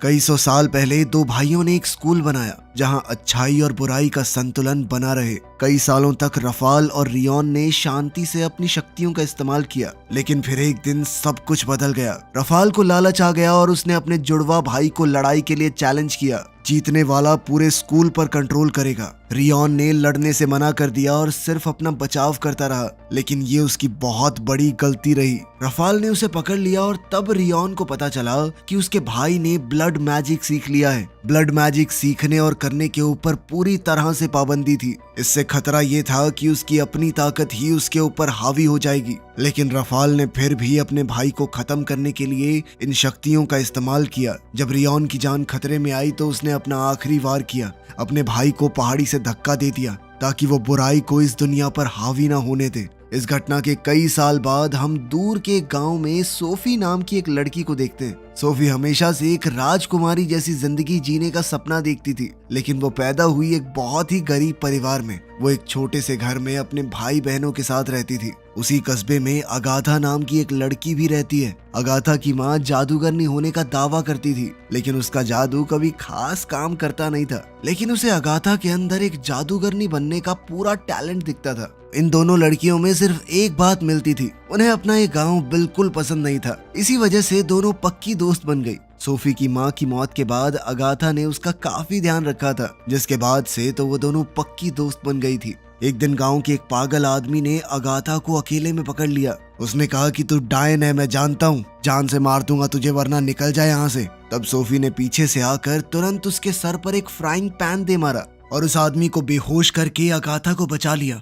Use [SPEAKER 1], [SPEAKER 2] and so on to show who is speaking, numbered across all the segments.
[SPEAKER 1] कई सौ साल पहले दो भाइयों ने एक स्कूल बनाया जहां अच्छाई और बुराई का संतुलन बना रहे। कई सालों तक रफाल और रियोन ने शांति से अपनी शक्तियों का इस्तेमाल किया, लेकिन फिर एक दिन सब कुछ बदल गया। रफाल को लालच आ गया और उसने अपने जुड़वा भाई को लड़ाई के लिए चैलेंज किया। जीतने वाला पूरे स्कूल पर कंट्रोल करेगा। रियोन ने लड़ने से मना कर दिया और सिर्फ अपना बचाव करता रहा, लेकिन ये उसकी बहुत बड़ी गलती रही। रफाल ने उसे पकड़ लिया और तब रियोन को पता चला कि उसके भाई ने ब्लड मैजिक सीख लिया है। ब्लड मैजिक सीखने और करने के ऊपर पूरी तरह से पाबंदी थी। इससे खतरा ये था कि उसकी अपनी ताकत ही उसके ऊपर हावी हो जाएगी। लेकिन रफाल ने फिर भी अपने भाई को खत्म करने के लिए इन शक्तियों का इस्तेमाल किया। जब रियोन की जान खतरे में आई तो उसने अपना आखिरी वार किया। अपने भाई को पहाड़ी से धक्का दे दिया ताकि वो बुराई को इस दुनिया पर हावी ना होने दे। इस घटना के कई साल बाद हम दूर के गांव में सोफी नाम की एक लड़की को देखते हैं। सोफी हमेशा से एक राजकुमारी जैसी जिंदगी जीने का सपना देखती थी, लेकिन वो पैदा हुई एक बहुत ही गरीब परिवार में। वो एक छोटे से घर में अपने भाई बहनों के साथ रहती थी। उसी कस्बे में अगाथा नाम की एक लड़की भी रहती है। अगाथा की माँ जादूगरनी होने का दावा करती थी, लेकिन उसका जादू कभी खास काम करता नहीं था। लेकिन उसे अगाथा के अंदर एक जादूगरनी बनने का पूरा टैलेंट दिखता था। इन दोनों लड़कियों में सिर्फ एक बात मिलती थी, उन्हें अपना ये गांव बिल्कुल पसंद नहीं था। इसी वजह से दोनों पक्की दोस्त बन गई। सोफी की माँ की मौत के बाद अगाथा ने उसका काफी ध्यान रखा था, जिसके बाद से तो वो दोनों पक्की दोस्त बन गई थी। एक दिन गांव के एक पागल आदमी ने अगाथा को अकेले में पकड़ लिया। उसने कहा कि तू डायन है, मैं जानता हूँ, जान से मार दूंगा तुझे वरना निकल जाए यहाँ से। तब सोफी ने पीछे से आकर तुरंत उसके सर पर एक फ्राइंग पैन दे मारा और उस आदमी को बेहोश करके अगाथा को बचा लिया।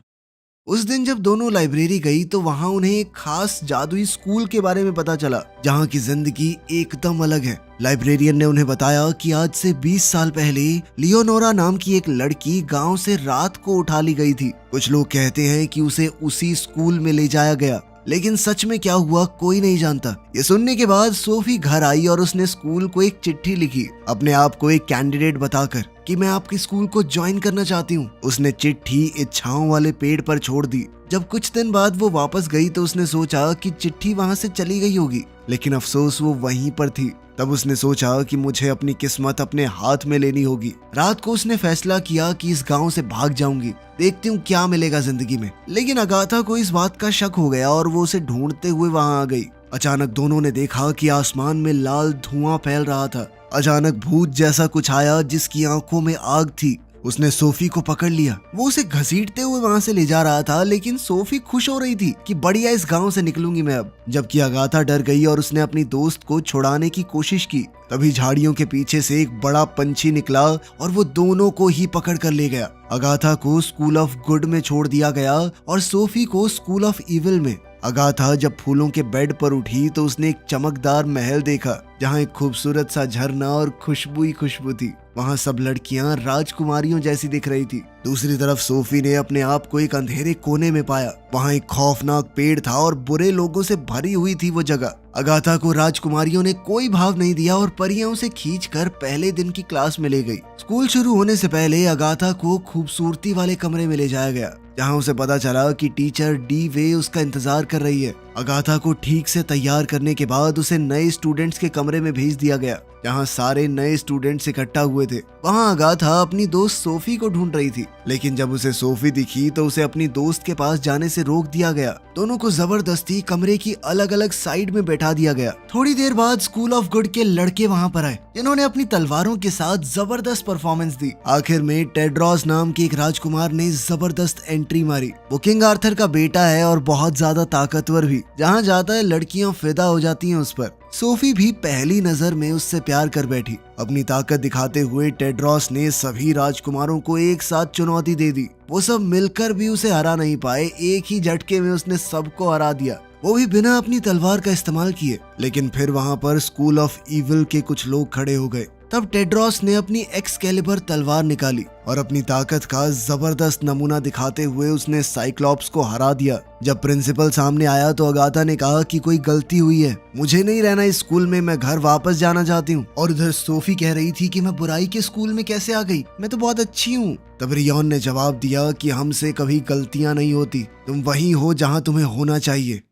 [SPEAKER 1] उस दिन जब दोनों लाइब्रेरी गई तो वहां उन्हें एक खास जादुई स्कूल के बारे में पता चला, जहां की जिंदगी एकदम अलग है। लाइब्रेरियन ने उन्हें बताया कि आज से 20 साल पहले लियोनोरा नाम की एक लड़की गांव से रात को उठा ली गई थी। कुछ लोग कहते हैं कि उसे उसी स्कूल में ले जाया गया, लेकिन सच में क्या हुआ कोई नहीं जानता। ये सुनने के बाद सोफी घर आई और उसने स्कूल को एक चिट्ठी लिखी, अपने आप को एक कैंडिडेट बताकर कि मैं आपके स्कूल को ज्वाइन करना चाहती हूँ। उसने चिट्ठी इच्छाओं वाले पेड़ पर छोड़ दी। जब कुछ दिन बाद वो वापस गई तो उसने सोचा कि चिट्ठी वहाँ से चली गई होगी, लेकिन अफसोस वो वहीं पर थी। तब उसने सोचा कि मुझे अपनी किस्मत अपने हाथ में लेनी होगी। रात को उसने फैसला किया कि इस गांव से भाग जाऊंगी, देखती हूँ क्या मिलेगा जिंदगी में। लेकिन अगाथा को इस बात का शक हो गया और वो उसे ढूंढते हुए वहां आ गई। अचानक दोनों ने देखा कि आसमान में लाल धुआं फैल रहा था। अचानक भूत जैसा कुछ आया जिसकी आंखों में आग थी। उसने सोफी को पकड़ लिया। वो उसे घसीटते हुए वहां से ले जा रहा था, लेकिन सोफी खुश हो रही थी कि बढ़िया इस गांव से निकलूंगी मैं अब। जबकि अगाथा डर गई और उसने अपनी दोस्त को छुड़ाने की कोशिश की। तभी झाड़ियों के पीछे से एक बड़ा पंछी निकला और वो दोनों को ही पकड़ कर ले गया। अगाथा को स्कूल ऑफ गुड में छोड़ दिया गया और सोफी को स्कूल ऑफ इविल में। अगाथा जब फूलों के बेड पर उठी तो उसने एक चमकदार महल देखा, जहाँ एक खूबसूरत सा झरना और खुशबू ही खुशबू थी। वहाँ सब लड़कियां राजकुमारियों जैसी दिख रही थी। दूसरी तरफ सोफी ने अपने आप को एक अंधेरे कोने में पाया। वहाँ एक खौफनाक पेड़ था और बुरे लोगों से भरी हुई थी वो जगह। अगाथा को राजकुमारियों ने कोई भाव नहीं दिया और परियां उसे खींचकर पहले दिन की क्लास में ले गई। स्कूल शुरू होने से पहले अगाथा को खूबसूरती वाले कमरे में ले जाया गया, जहाँ उसे पता चला कि टीचर डी वे उसका इंतजार कर रही है। अगाथा को ठीक से तैयार करने के बाद उसे नए स्टूडेंट्स के कमरे में भेज दिया गया, जहाँ सारे नए स्टूडेंट्स इकट्ठा हुए थे। वहाँ अगाथा अपनी दोस्त सोफी को ढूंढ रही थी, लेकिन जब उसे सोफी दिखी तो उसे अपनी दोस्त के पास जाने से रोक दिया गया। दोनों को जबरदस्ती कमरे की अलग अलग साइड में बैठा दिया गया। थोड़ी देर बाद स्कूल ऑफ गुड के लड़के वहाँ पर आए, जिन्होंने अपनी तलवारों के साथ जबरदस्त परफॉर्मेंस दी। आखिर में टेड्रॉस नाम के एक राजकुमार ने जबरदस्त एंट्री मारी। वो किंग आर्थर का बेटा है और बहुत ज्यादा ताकतवर भी। जहाँ जाता है लड़कियां फिदा हो जाती हैं उस पर। सोफी भी पहली नजर में उससे प्यार कर बैठी। अपनी ताकत दिखाते हुए टेड्रॉस ने सभी राजकुमारों को एक साथ चुनौती दे दी। वो सब मिलकर भी उसे हरा नहीं पाए। एक ही झटके में उसने सबको हरा दिया, वो भी बिना अपनी तलवार का इस्तेमाल किए। लेकिन फिर वहाँ पर स्कूल ऑफ इविल के कुछ लोग खड़े हो गए। तब टेड्रॉस ने अपनी एक्सकैलिबर तलवार निकाली और अपनी ताकत का जबरदस्त नमूना दिखाते हुए उसने साइक्लॉप्स को हरा दिया। जब प्रिंसिपल सामने आया तो अगाथा ने कहा कि कोई गलती हुई है, मुझे नहीं रहना इस स्कूल में, मैं घर वापस जाना चाहती हूँ। और उधर सोफी कह रही थी कि मैं बुराई के स्कूल में कैसे आ गई, मैं तो बहुत अच्छी हूँ। तब रियोन ने जवाब दिया कि हमसे कभी गलतियां नहीं होती, तुम वहीं हो जहाँ तुम्हें होना चाहिए।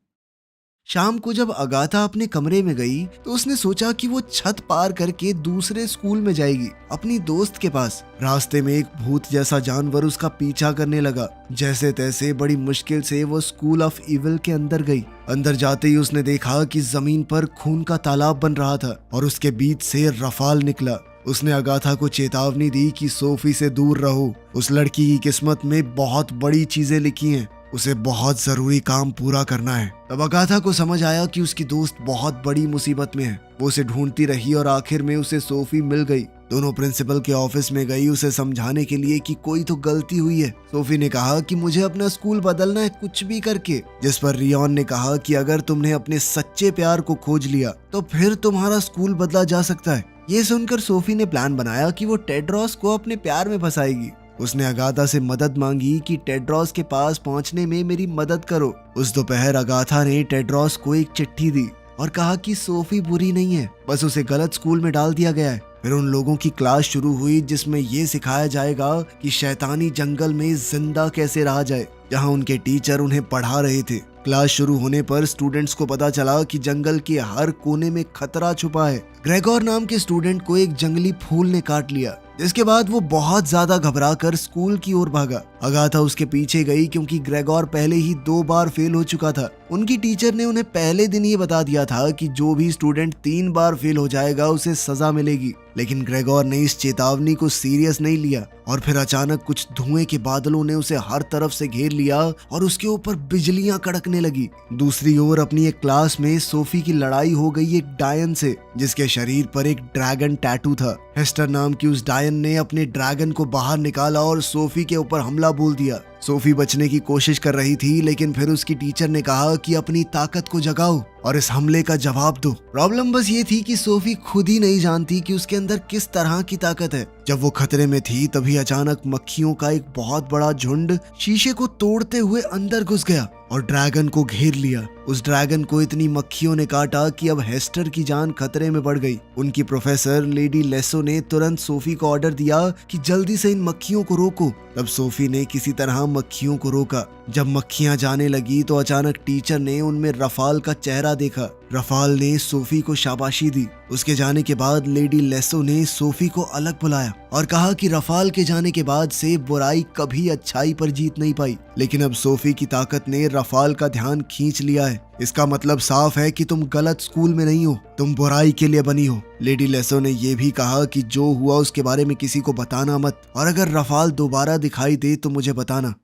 [SPEAKER 1] शाम को जब अगाथा अपने कमरे में गई तो उसने सोचा कि वो छत पार करके दूसरे स्कूल में जाएगी, अपनी दोस्त के पास। रास्ते में एक भूत जैसा जानवर उसका पीछा करने लगा। जैसे तैसे बड़ी मुश्किल से वो स्कूल ऑफ इविल के अंदर गई। अंदर जाते ही उसने देखा कि जमीन पर खून का तालाब बन रहा था और उसके बीच से रफाल निकला। उसने अगाथा को चेतावनी दी कि सोफी से दूर रहो, उस लड़की की किस्मत में बहुत बड़ी चीजें लिखी हैं, उसे बहुत जरूरी काम पूरा करना है। तब अगाथा को समझ आया कि उसकी दोस्त बहुत बड़ी मुसीबत में है। वो उसे ढूंढती रही और आखिर में उसे सोफी मिल गई। दोनों प्रिंसिपल के ऑफिस में गई उसे समझाने के लिए कि कोई तो गलती हुई है। सोफी ने कहा कि मुझे अपना स्कूल बदलना है कुछ भी करके, जिस पर रियोन ने कहा कि अगर तुमने अपने सच्चे प्यार को खोज लिया तो फिर तुम्हारा स्कूल बदला जा सकता है। ये सुनकर सोफी ने प्लान बनाया कि वो टेड्रोस को अपने प्यार में फंसाएगी। उसने अगाथा से मदद मांगी कि टेड्रोस के पास पहुंचने में मेरी मदद करो। उस दोपहर अगाथा ने टेड्रोस को एक चिट्ठी दी और कहा कि सोफी बुरी नहीं है, बस उसे गलत स्कूल में डाल दिया गया है। फिर उन लोगों की क्लास शुरू हुई जिसमें ये सिखाया जाएगा कि शैतानी जंगल में जिंदा कैसे रहा जाए, जहां उनके टीचर उन्हें पढ़ा रहे थे। क्लास शुरू होने पर स्टूडेंट्स को पता चला कि जंगल के हर कोने में खतरा छुपा है। ग्रेगोर नाम के स्टूडेंट को एक जंगली फूल ने काट लिया, जिसके बाद वो बहुत ज्यादा घबराकर स्कूल की ओर भागा। अगाथा उसके पीछे गई क्योंकि ग्रेगोर पहले ही 2 बार फेल हो चुका था। उनकी टीचर ने उन्हें पहले दिन ये बता दिया था कि जो भी स्टूडेंट 3 बार फेल हो जाएगा उसे सजा मिलेगी, लेकिन ग्रेगोर ने इस चेतावनी को सीरियस नहीं लिया और फिर अचानक कुछ धुएं के बादलों ने उसे हर तरफ से घेर लिया और उसके ऊपर बिजलियां कड़कने लगी। दूसरी ओर अपनी एक क्लास में सोफी की लड़ाई हो गई एक डायन से, जिसके शरीर पर एक ड्रैगन टैटू था। हेस्टर नाम की उस डायन ने अपने ड्रैगन को बाहर निकाला और सोफी के ऊपर हमला बोल दिया। सोफी बचने की कोशिश कर रही थी, लेकिन फिर उसकी टीचर ने कहा कि अपनी ताकत को जगाओ और इस हमले का जवाब दो। प्रॉब्लम बस ये थी कि सोफी खुद ही नहीं जानती कि उसके अंदर किस तरह की ताकत है। जब वो खतरे में थी तभी अचानक मक्खियों का एक बहुत बड़ा झुंड शीशे को तोड़ते हुए अंदर घुस गया और ड्रैगन को घेर लिया। उस ड्रैगन को इतनी मक्खियों ने काटा कि अब हेस्टर की जान खतरे में पड़ गई। उनकी प्रोफेसर लेडी लेसो ने तुरंत सोफी को ऑर्डर दिया कि जल्दी से इन मक्खियों को रोको। तब सोफी ने किसी तरह मक्खियों को रोका। जब मक्खियां जाने लगी तो अचानक टीचर ने उनमें रफाल का चेहरा देखा। रफाल ने सोफी को शाबाशी दी। उसके जाने के बाद लेडी लेसो ने सोफी को अलग बुलाया और कहा कि रफाल के जाने के बाद से बुराई कभी अच्छाई पर जीत नहीं पाई, लेकिन अब सोफी की ताकत ने रफाल का ध्यान खींच लिया है। इसका मतलब साफ है कि तुम गलत स्कूल में नहीं हो, तुम बुराई के लिए बनी हो। लेडी लेसो ने यह भी कहा कि जो हुआ उसके बारे में किसी को बताना मत, और अगर रफाल दोबारा दिखाई दे तो मुझे बताना।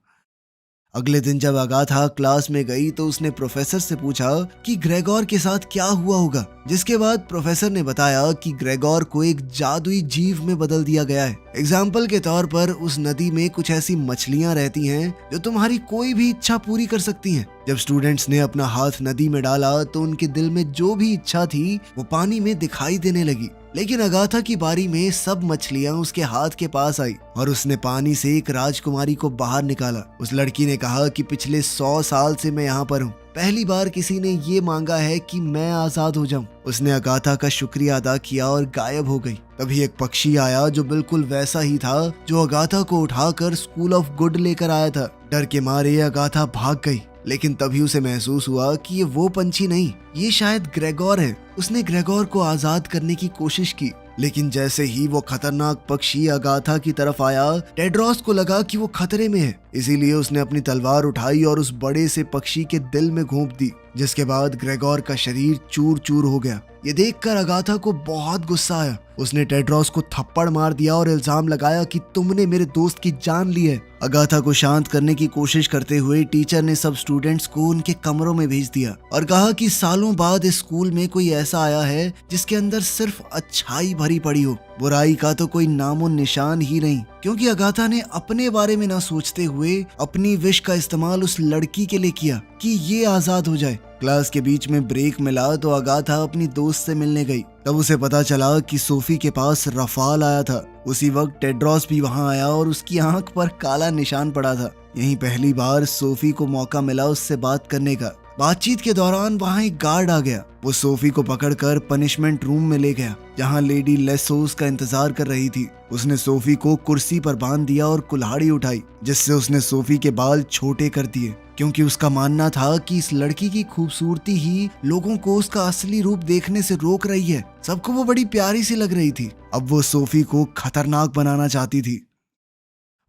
[SPEAKER 1] अगले दिन जब अगाथा क्लास में गई तो उसने प्रोफेसर से पूछा कि ग्रेगोर के साथ क्या हुआ होगा, जिसके बाद प्रोफेसर ने बताया कि ग्रेगोर को एक जादुई जीव में बदल दिया गया है। एग्जाम्पल के तौर पर उस नदी में कुछ ऐसी मछलियां रहती हैं जो तुम्हारी कोई भी इच्छा पूरी कर सकती हैं। जब स्टूडेंट्स ने अपना हाथ नदी में डाला तो उनके दिल में जो भी इच्छा थी वो पानी में दिखाई देने लगी, लेकिन अगाथा की बारी में सब मछलियां उसके हाथ के पास आई और उसने पानी से एक राजकुमारी को बाहर निकाला। उस लड़की ने कहा कि पिछले 100 साल से मैं यहाँ पर हूँ, पहली बार किसी ने ये मांगा है कि मैं आजाद हो जाऊं। उसने अगाथा का शुक्रिया अदा किया और गायब हो गई। तभी एक पक्षी आया जो बिल्कुल वैसा ही था जो अगाथा को उठाकर स्कूल ऑफ गुड लेकर आया था। डर के मारे अगाथा भाग गई, लेकिन तभी उसे महसूस हुआ कि ये वो पंछी नहीं, ये शायद ग्रेगोर है। उसने ग्रेगोर को आजाद करने की कोशिश की, लेकिन जैसे ही वो खतरनाक पक्षी अगाथा की तरफ आया, टेड्रोस को लगा कि वो खतरे में है। इसीलिए उसने अपनी तलवार उठाई और उस बड़े से पक्षी के दिल में घोंप दी, जिसके बाद ग्रेगोर का शरीर चूर चूर हो गया। ये देखकर अगाथा को बहुत गुस्सा आया। उसने टेड्रोस को थप्पड़ मार दिया और इल्जाम लगाया कि तुमने मेरे दोस्त की जान ली है। अगाथा को शांत करने की कोशिश करते हुए टीचर ने सब स्टूडेंट्स को उनके कमरों में भेज दिया और कहा कि सालों बाद इस स्कूल में कोई ऐसा आया है जिसके अंदर सिर्फ अच्छाई भरी पड़ी हो, बुराई का तो कोई नामो निशान ही नहीं। क्योंकि अगाथा ने अपने बारे में ना सोचते हुए अपनी विश का इस्तेमाल उस लड़की के लिए किया कि ये आजाद हो जाए। क्लास के बीच में ब्रेक मिला तो अगाथा अपनी दोस्त से मिलने गई। तब उसे पता चला कि सोफी के पास रफाल आया था। उसी वक्त टेड्रोस भी वहां आया और उसकी आंख पर काला निशान पड़ा था। यहीं पहली बार सोफी को मौका मिला उससे बात करने का। बातचीत के दौरान वहाँ एक गार्ड आ गया। वो सोफी को पकड़कर पनिशमेंट रूम में ले गया जहाँ लेडी लेसो उसका इंतजार कर रही थी। उसने सोफी को कुर्सी पर बांध दिया और कुल्हाड़ी उठाई, जिससे उसने सोफी के बाल छोटे कर दिए, क्योंकि उसका मानना था कि इस लड़की की खूबसूरती ही लोगों को उसका असली रूप देखने से रोक रही है। सबको वो बड़ी प्यारी सी लग रही थी। अब वो सोफी को खतरनाक बनाना चाहती थी।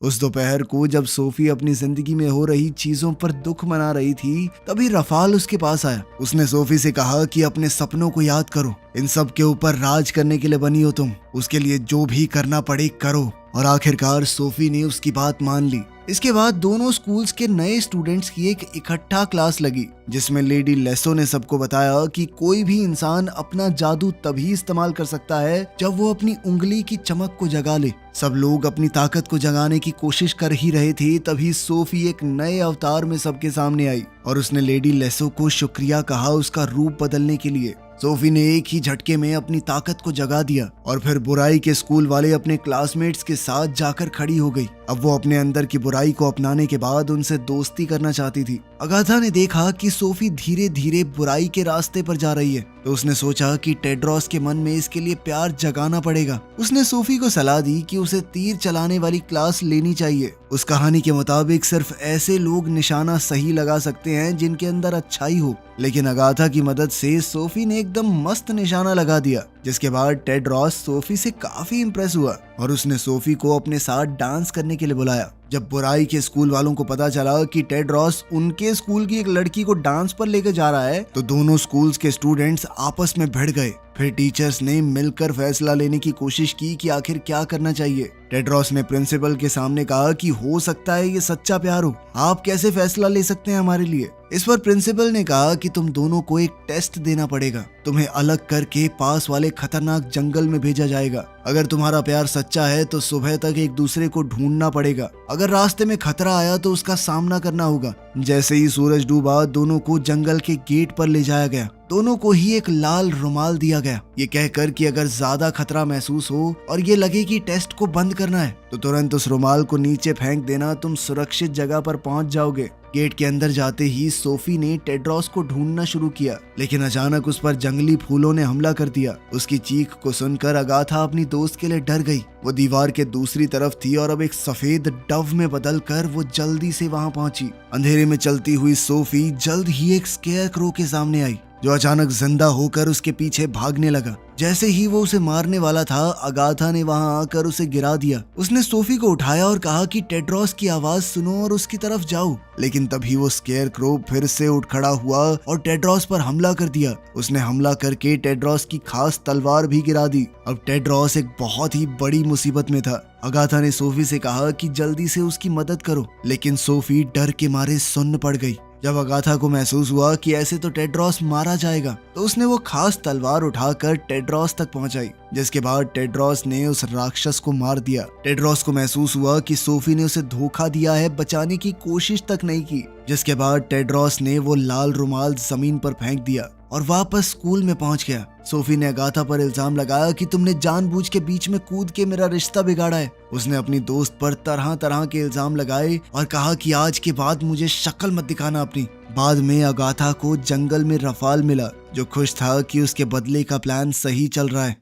[SPEAKER 1] उस दोपहर को जब सोफी अपनी जिंदगी में हो रही चीजों पर दुख मना रही थी, तभी रफाल उसके पास आया। उसने सोफी से कहा कि अपने सपनों को याद करो, इन सब के ऊपर राज करने के लिए बनी हो तुम, उसके लिए जो भी करना पड़े करो। और आखिरकार सोफी ने उसकी बात मान ली। इसके बाद दोनों स्कूल्स के नए स्टूडेंट्स की एक इकट्ठा क्लास लगी, जिसमें लेडी लेसो ने सबको बताया कि कोई भी इंसान अपना जादू तभी इस्तेमाल कर सकता है जब वो अपनी उंगली की चमक को जगा ले। सब लोग अपनी ताकत को जगाने की कोशिश कर ही रहे थे, तभी सोफी एक नए अवतार में सबके सामने आई और उसने लेडी लेसो को शुक्रिया कहा उसका रूप बदलने के लिए। सोफी ने एक ही झटके में अपनी ताकत को जगा दिया और फिर बुराई के स्कूल वाले अपने क्लासमेट्स के साथ जाकर खड़ी हो गई। अब वो अपने अंदर की बुराई को अपनाने के बाद उनसे दोस्ती करना चाहती थी। अगाथा ने देखा कि सोफी धीरे धीरे बुराई के रास्ते पर जा रही है, तो उसने सोचा कि टेड्रोस के मन में इसके लिए प्यार जगाना पड़ेगा। उसने सोफी को सलाह दी कि उसे तीर चलाने वाली क्लास लेनी चाहिए। उस कहानी के मुताबिक सिर्फ ऐसे लोग निशाना सही लगा सकते हैं जिनके अंदर अच्छाई हो, लेकिन अगाथा की मदद से सोफी ने एकदम मस्त निशाना लगा दिया, जिसके बाद टेड्रोस सोफी से काफी इम्प्रेस हुआ और उसने सोफी को अपने साथ डांस करने के लिए बुलाया। जब बुराई के स्कूल वालों को पता चला कि टेड्रोस उनके स्कूल की एक लड़की को डांस पर लेकर जा रहा है, तो दोनों स्कूल्स के स्टूडेंट्स आपस में भिड़ गए। फिर टीचर्स ने मिलकर फैसला लेने की कोशिश की कि आखिर क्या करना चाहिए। टेड्रोस ने प्रिंसिपल के सामने कहा कि हो सकता है ये सच्चा प्यार हो, आप कैसे फैसला ले सकते हैं हमारे लिए। इस पर प्रिंसिपल ने कहा कि तुम दोनों को एक टेस्ट देना पड़ेगा, तुम्हें अलग करके पास वाले खतरनाक जंगल में भेजा जाएगा। अगर तुम्हारा प्यार सच्चा है तो सुबह तक एक दूसरे को ढूंढना पड़ेगा, अगर रास्ते में खतरा आया तो उसका सामना करना होगा। जैसे ही सूरज डूबा, दोनों को जंगल के गेट पर ले जाया गया। दोनों को ही एक लाल रुमाल दिया गया, ये कहकर कि अगर ज्यादा खतरा महसूस हो और ये लगे कि टेस्ट को बंद करना है तो तुरंत उस रुमाल को नीचे फेंक देना, तुम सुरक्षित जगह पर पहुंच जाओगे। गेट के अंदर जाते ही सोफी ने टेड्रोस को ढूंढना शुरू किया, लेकिन अचानक उस पर जंगली फूलों ने हमला कर दिया। उसकी चीख को सुनकर अगाथा अपनी दोस्त के लिए डर गई। वो दीवार के दूसरी तरफ थी और अब एक सफेद डव में बदलकर वो जल्दी से वहां पहुंची। अंधेरे में चलती हुई सोफी जल्द ही एक स्केयरक्रो के सामने आई, जो अचानक जिंदा होकर उसके पीछे भागने लगा। जैसे ही वो उसे मारने वाला था, अगाथा ने वहां आकर उसे गिरा दिया। उसने सोफी को उठाया और कहा कि टेड्रोस की आवाज सुनो और उसकी तरफ जाओ, लेकिन तभी वो स्केयरक्रो फिर से उठ खड़ा हुआ और टेड्रोस पर हमला कर दिया। उसने हमला करके टेड्रोस की खास तलवार भी गिरा दी। अब टेड्रोस एक बहुत ही बड़ी मुसीबत में था। अगाथा ने सोफी से कहा कि जल्दी से उसकी मदद करो, लेकिन सोफी डर के मारे सुन्न पड़ गई। जब अगाथा को महसूस हुआ कि ऐसे तो टेड्रोस मारा जाएगा, तो उसने वो खास तलवार उठाकर टेड्रोस तक पहुंचाई, जिसके बाद टेड्रोस ने उस राक्षस को मार दिया। टेड्रोस को महसूस हुआ कि सोफी ने उसे धोखा दिया है, बचाने की कोशिश तक नहीं की, जिसके बाद टेड्रोस ने वो लाल रुमाल जमीन पर फेंक दिया और वापस स्कूल में पहुंच गया। सोफी ने अगाथा पर इल्जाम लगाया कि तुमने जानबूझ के बीच में कूद के मेरा रिश्ता बिगाड़ा है। उसने अपनी दोस्त पर तरह तरह के इल्जाम लगाए और कहा कि आज के बाद मुझे शक्ल मत दिखाना अपनी। बाद में अगाथा को जंगल में रफाल मिला, जो खुश था कि उसके बदले का प्लान सही चल रहा है।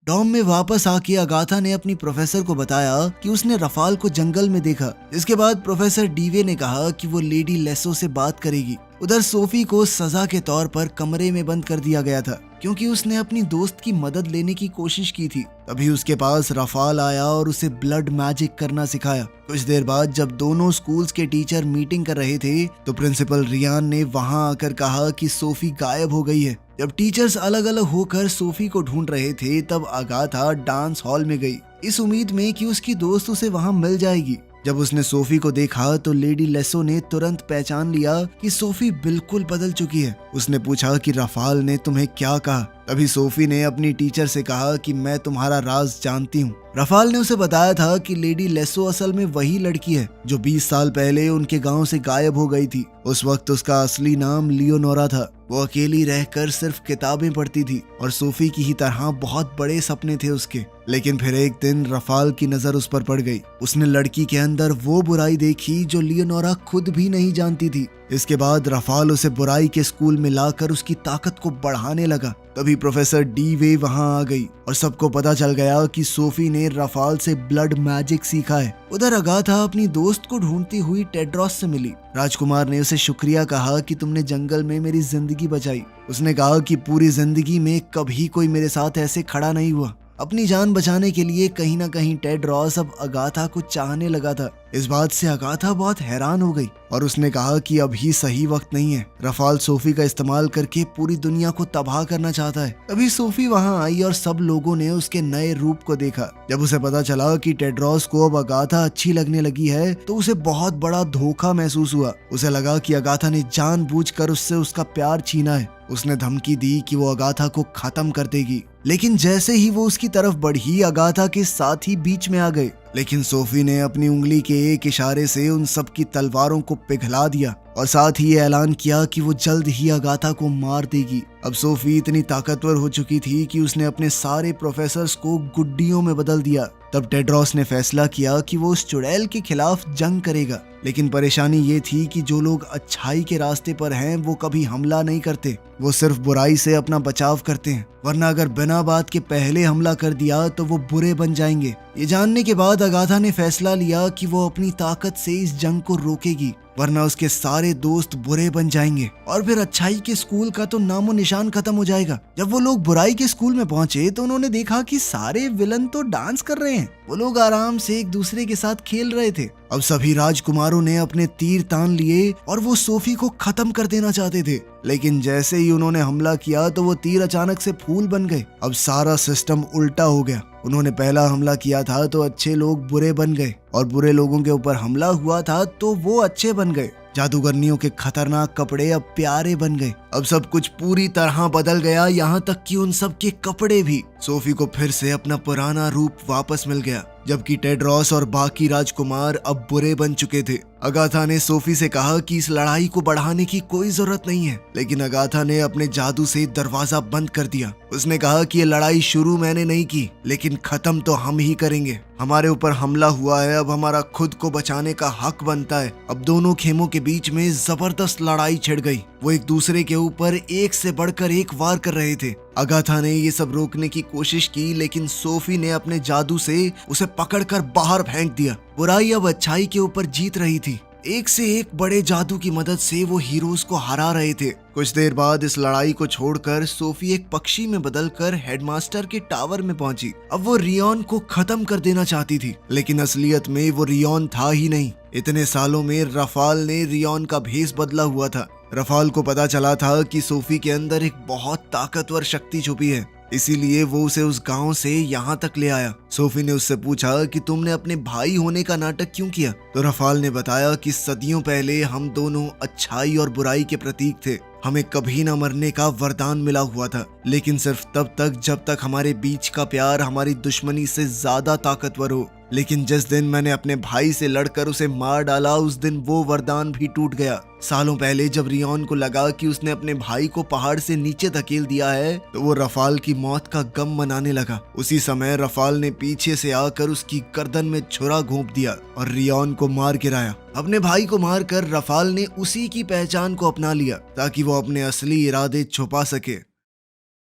[SPEAKER 1] डॉम में वापस आके अगाथा ने अपनी प्रोफेसर को बताया कि उसने रफाल को जंगल में देखा। इसके बाद प्रोफेसर डीवे ने कहा कि वो लेडी लेसो से बात करेगी। उधर सोफी को सजा के तौर पर कमरे में बंद कर दिया गया था, क्योंकि उसने अपनी दोस्त की मदद लेने की कोशिश की थी। तभी उसके पास रफाल आया और उसे ब्लड मैजिक करना सिखाया। कुछ देर बाद जब दोनों स्कूल्स के टीचर मीटिंग कर रहे थे, तो प्रिंसिपल रियान ने वहां आकर कहा कि सोफी गायब हो गई है। जब टीचर्स अलग अलग होकर सोफी को ढूंढ रहे थे, तब अगाथा डांस हॉल में गई, इस उम्मीद में कि उसकी दोस्त उसे वहां मिल जाएगी। जब उसने सोफी को देखा तो लेडी लेसो ने तुरंत पहचान लिया कि सोफी बिल्कुल बदल चुकी है। उसने पूछा कि रफाल ने तुम्हें क्या कहा। तभी सोफी ने अपनी टीचर से कहा कि मैं तुम्हारा राज जानती हूँ। रफाल ने उसे बताया था कि लेडी लेसो असल में वही लड़की है जो 20 साल पहले उनके गांव से गायब हो गई थी। उस वक्त उसका असली नाम लियोनोरा था। वो अकेली रहकर सिर्फ किताबें पढ़ती थी और सोफी की ही तरह बहुत बड़े सपने थे उसके। लेकिन फिर एक दिन रफाल की नजर उस पर पड़ गई। उसने लड़की के अंदर वो बुराई देखी जो लियोनोरा खुद भी नहीं जानती थी। इसके बाद रफाल उसे बुराई के स्कूल में लाकर उसकी ताकत को बढ़ाने लगा। तभी प्रोफेसर डी वे वहां आ गई और सबको पता चल गया कि सोफी ने रफाल से ब्लड मैजिक सीखा है। उधर अगाथा अपनी दोस्त को ढूंढती हुई टेड्रॉस से मिली। राजकुमार ने उसे शुक्रिया कहा कि तुमने जंगल में मेरी जिंदगी बचाई। उसने कहा कि पूरी जिंदगी में कभी कोई मेरे साथ ऐसे खड़ा नहीं हुआ। अपनी जान बचाने के लिए कहीं ना कहीं टेड्रॉस अब अगाथा को चाहने लगा था। इस बात से अगाथा बहुत हैरान हो गई और उसने कहा कि अभी सही वक्त नहीं है। रफाल सोफी का इस्तेमाल करके पूरी दुनिया को तबाह करना चाहता है। तभी सोफी वहां आई और सब लोगों ने उसके नए रूप को देखा। जब उसे पता चला कि टेड्रॉस को अब अगाथा अच्छी लगने लगी है तो उसे बहुत बड़ा धोखा महसूस हुआ। उसे लगा कि अगाथा ने जानबूझकर उससे उसका प्यार छीना है। उसने धमकी दी कि वो अगाथा को खत्म कर देगी, लेकिन जैसे ही वो उसकी तरफ बढ़ी अगाथा के साथ ही बीच में आ गए। लेकिन सोफी ने अपनी उंगली के एक इशारे से उन सब की तलवारों को पिघला दिया और साथ ही ये ऐलान किया कि वो जल्द ही अगाथा को मार देगी। अब सोफी इतनी ताकतवर हो चुकी थी कि उसने अपने सारे प्रोफेसर्स को गुड्डियों में बदल दिया। तब टेड्रॉस ने फैसला किया कि वो उस चुड़ैल के खिलाफ जंग करेगा। लेकिन परेशानी ये थी कि जो लोग अच्छाई के रास्ते पर हैं वो कभी हमला नहीं करते, वो सिर्फ बुराई से अपना बचाव करते हैं। वरना अगर बिना बात के पहले हमला कर दिया तो वो बुरे बन जाएंगे। ये जानने के बाद अगाथा ने फैसला लिया कि वो अपनी ताकत से इस जंग को रोकेगी, वरना उसके सारे दोस्त बुरे बन जाएंगे और फिर अच्छाई के स्कूल का तो नामो निशान खत्म हो जाएगा। जब वो लोग बुराई के स्कूल में पहुंचे तो उन्होंने देखा कि सारे विलन तो डांस कर रहे हैं। वो लोग आराम से एक दूसरे के साथ खेल रहे थे। अब सभी राजकुमारों ने अपने तीर तान लिए और वो सोफी को खत्म कर देना चाहते थे, लेकिन जैसे ही उन्होंने हमला किया तो वो तीर अचानक से फूल बन गए। अब सारा सिस्टम उल्टा हो गया। उन्होंने पहला हमला किया था तो अच्छे लोग बुरे बन गए और बुरे लोगों के ऊपर हमला हुआ था तो वो अच्छे बन गए। जादूगरनियों के खतरनाक कपड़े अब प्यारे बन गए। अब सब कुछ पूरी तरह बदल गया, यहाँ तक कि उन सब के कपड़े भी। सोफी को फिर से अपना पुराना रूप वापस मिल गया, जबकि टेड्रॉस और बाकी राजकुमार अब बुरे बन चुके थे। अगाथा ने सोफी से कहा कि इस लड़ाई को बढ़ाने की कोई जरूरत नहीं है, लेकिन अगाथा ने अपने जादू से दरवाजा बंद कर दिया। उसने कहा कि ये लड़ाई शुरू मैंने नहीं की, लेकिन खत्म तो हम ही करेंगे। हमारे ऊपर हमला हुआ है, अब हमारा खुद को बचाने का हक बनता है। अब दोनों खेमों के बीच में जबरदस्त लड़ाई छिड़ गई। वो एक दूसरे के ऊपर एक से बढ़कर एक वार कर रहे थे। अगाथा ने ये सब रोकने की कोशिश की, लेकिन सोफी ने अपने जादू से उसे पकड़कर बाहर फेंक दिया। बुराई अब अच्छाई के ऊपर जीत रही थी। एक से एक बड़े जादू की मदद से वो हीरोज को हरा रहे थे। कुछ देर बाद इस लड़ाई को छोड़कर सोफी एक पक्षी में बदलकर हेडमास्टर के टावर में पहुंची। अब वो रियोन को खत्म कर देना चाहती थी, लेकिन असलियत में वो रियोन था ही नहीं। इतने सालों में रफाल ने रियोन का भेष बदला हुआ था। रफाल को पता चला था कि सोफी के अंदर एक बहुत ताकतवर शक्ति छुपी है, इसीलिए वो उसे उस गांव से यहाँ तक ले आया। सोफी ने उससे पूछा कि तुमने अपने भाई होने का नाटक क्यों किया? तो रफाल ने बताया कि सदियों पहले हम दोनों अच्छाई और बुराई के प्रतीक थे। हमें कभी न मरने का वरदान मिला हुआ था, लेकिन सिर्फ तब तक जब तक हमारे बीच का प्यार हमारी दुश्मनी से ज्यादा ताकतवर हो। लेकिन जिस दिन मैंने अपने भाई से लड़कर उसे मार डाला, उस दिन वो वरदान भी टूट गया। सालों पहले जब रियोन को लगा कि उसने अपने भाई को पहाड़ से नीचे धकेल दिया है, तो वो रफाल की मौत का गम मनाने लगा। उसी समय रफाल ने पीछे से आकर उसकी गर्दन में छुरा घोंप दिया और रियोन को मार गिराया। अपने भाई को मारकर रफाल ने उसी की पहचान को अपना लिया ताकि वो अपने असली इरादे छुपा सके।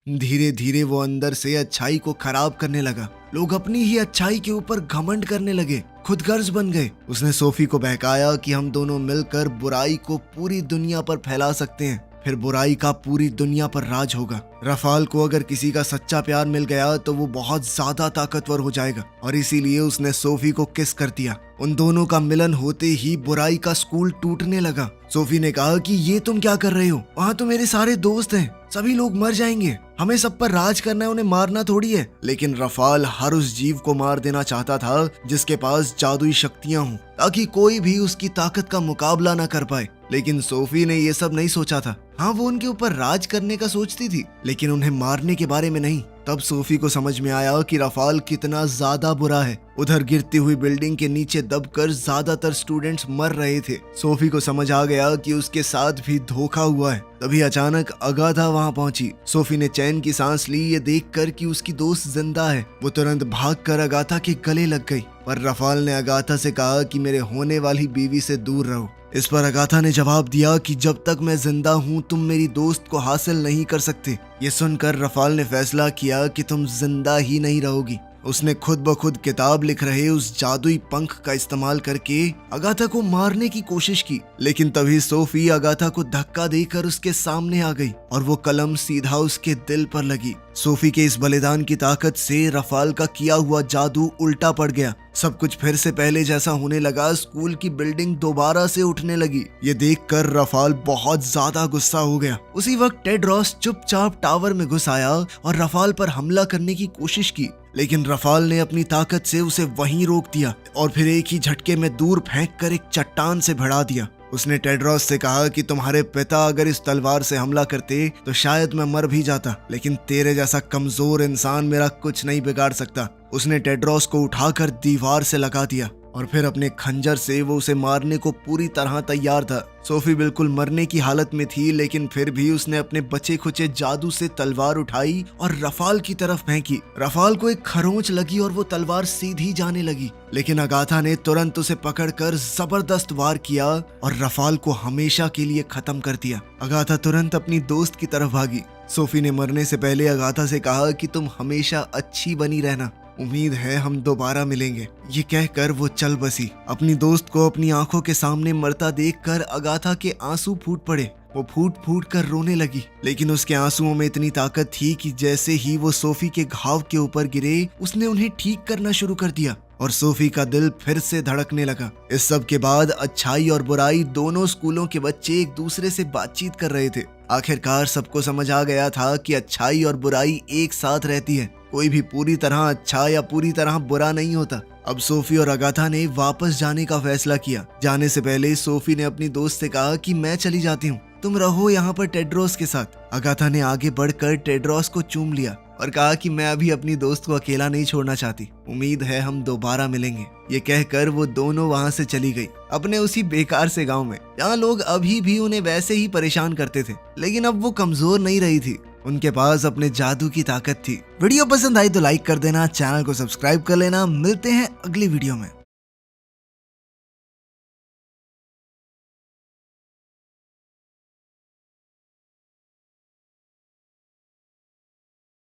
[SPEAKER 1] धीरे धीरे वो अंदर से अच्छाई को खराब करने लगा। लोग अपनी ही अच्छाई के ऊपर घमंड करने लगे, खुदगर्ज बन गए। उसने सोफी को बहकाया कि हम दोनों मिलकर बुराई को पूरी दुनिया पर फैला सकते हैं, फिर बुराई का पूरी दुनिया पर राज होगा। रफाल को अगर किसी का सच्चा प्यार मिल गया तो वो बहुत ज्यादा ताकतवर हो जाएगा और इसीलिए उसने सोफी को किस कर दिया। उन दोनों का मिलन होते ही बुराई का स्कूल टूटने लगा। सोफी ने कहा कि ये तुम क्या कर रहे हो? वहाँ तो मेरे सारे दोस्त हैं, सभी लोग मर जाएंगे। हमें सब पर राज करना है, उन्हें मारना थोड़ी है। लेकिन रफाल हर उस जीव को मार देना चाहता था जिसके पास जादुई शक्तियां हों, ताकि कोई भी उसकी ताकत का मुकाबला ना कर पाए। लेकिन सोफी ने ये सब नहीं सोचा था। हाँ, वो उनके ऊपर राज करने का सोचती थी, लेकिन उन्हें मारने के बारे में नहीं। तब सोफी को समझ में आया कि रफाल कितना ज्यादा बुरा है। उधर गिरती हुई बिल्डिंग के नीचे दबकर ज्यादातर स्टूडेंट्स मर रहे थे। सोफी को समझ आ गया कि उसके साथ भी धोखा हुआ है। तभी अचानक अगाथा वहां पहुंची। सोफी ने चैन की सांस ली ये देखकर कि उसकी दोस्त जिंदा है। वो तुरंत भागकर अगाथा के गले लग गई, पर रफाल ने अगाथा से कहा कि मेरे होने वाली बीवी से दूर रहो। इस पर अगाथा ने जवाब दिया कि जब तक मैं जिंदा हूँ तुम मेरी दोस्त को हासिल नहीं कर सकते। ये सुनकर रफाल ने फैसला किया कि तुम जिंदा ही नहीं रहोगी। उसने खुद ब खुद किताब लिख रहे उस जादुई पंख का इस्तेमाल करके अगाथा को मारने की कोशिश की, लेकिन तभी सोफी अगाथा को धक्का देकर उसके सामने आ गई और वो कलम सीधा उसके दिल पर लगी। सोफी के इस बलिदान की ताकत से रफाल का किया हुआ जादू उल्टा पड़ गया। सब कुछ फिर से पहले जैसा होने लगा। स्कूल की बिल्डिंग दोबारा से उठने लगी। ये देखकर रफाल बहुत ज्यादा गुस्सा हो गया। उसी वक्त टेड्रॉस चुपचाप टावर में घुस आया और रफाल पर हमला करने की कोशिश की, लेकिन रफाल ने अपनी ताकत से उसे वहीं रोक दिया और फिर एक ही झटके में दूर फेंक कर एक चट्टान से भिड़ा दिया। उसने टेड्रॉस से कहा कि तुम्हारे पिता अगर इस तलवार से हमला करते तो शायद मैं मर भी जाता, लेकिन तेरे जैसा कमजोर इंसान मेरा कुछ नहीं बिगाड़ सकता। उसने टेड्रॉस को उठाकर दीवार से लगा दिया और फिर अपने खंजर से वो उसे मारने को पूरी तरह तैयार था। सोफी बिल्कुल मरने की हालत में थी, लेकिन फिर भी उसने अपने बचे खुचे जादू से तलवार उठाई और रफाल की तरफ फेंकी। रफाल को एक खरोंच लगी और वो तलवार सीधी जाने लगी, लेकिन अगाथा ने तुरंत उसे पकड़कर जबरदस्त वार किया और रफाल को हमेशा के लिए खत्म कर दिया। अगाथा तुरंत अपनी दोस्त की तरफ भागी। सोफी ने मरने से पहले अगाथा से कहा कि तुम हमेशा अच्छी बनी रहना, उम्मीद है हम दोबारा मिलेंगे। ये कहकर वो चल बसी। अपनी दोस्त को अपनी आंखों के सामने मरता देखकर अगाथा के आंसू फूट पड़े। वो फूट फूट कर रोने लगी, लेकिन उसके आंसुओं में इतनी ताकत थी कि जैसे ही वो सोफी के घाव के ऊपर गिरे उसने उन्हें ठीक करना शुरू कर दिया और सोफी का दिल फिर से धड़कने लगा। इस सब के बाद अच्छाई और बुराई दोनों स्कूलों के बच्चे एक दूसरे से बातचीत कर रहे थे। आखिरकार सबको समझ आ गया था कि अच्छाई और बुराई एक साथ रहती है। कोई भी पूरी तरह अच्छा या पूरी तरह बुरा नहीं होता। अब सोफी और अगाथा ने वापस जाने का फैसला किया। जाने से पहले सोफी ने अपनी दोस्त से कहा कि मैं चली जाती हूँ, तुम रहो यहाँ पर टेड्रॉस के साथ। अगाथा ने आगे बढ़कर टेड्रॉस को चूम लिया और कहा कि मैं अभी अपनी दोस्त को अकेला नहीं छोड़ना चाहती, उम्मीद है हम दोबारा मिलेंगे। ये कहकर वो दोनों वहाँ से चली गई, अपने उसी बेकार से गांव में जहाँ लोग अभी भी उन्हें वैसे ही परेशान करते थे, लेकिन अब वो कमजोर नहीं रही थी। उनके पास अपने जादू की ताकत थी। वीडियो पसंद आई तो लाइक कर देना, चैनल को सब्सक्राइब कर लेना। मिलते हैं अगली वीडियो में।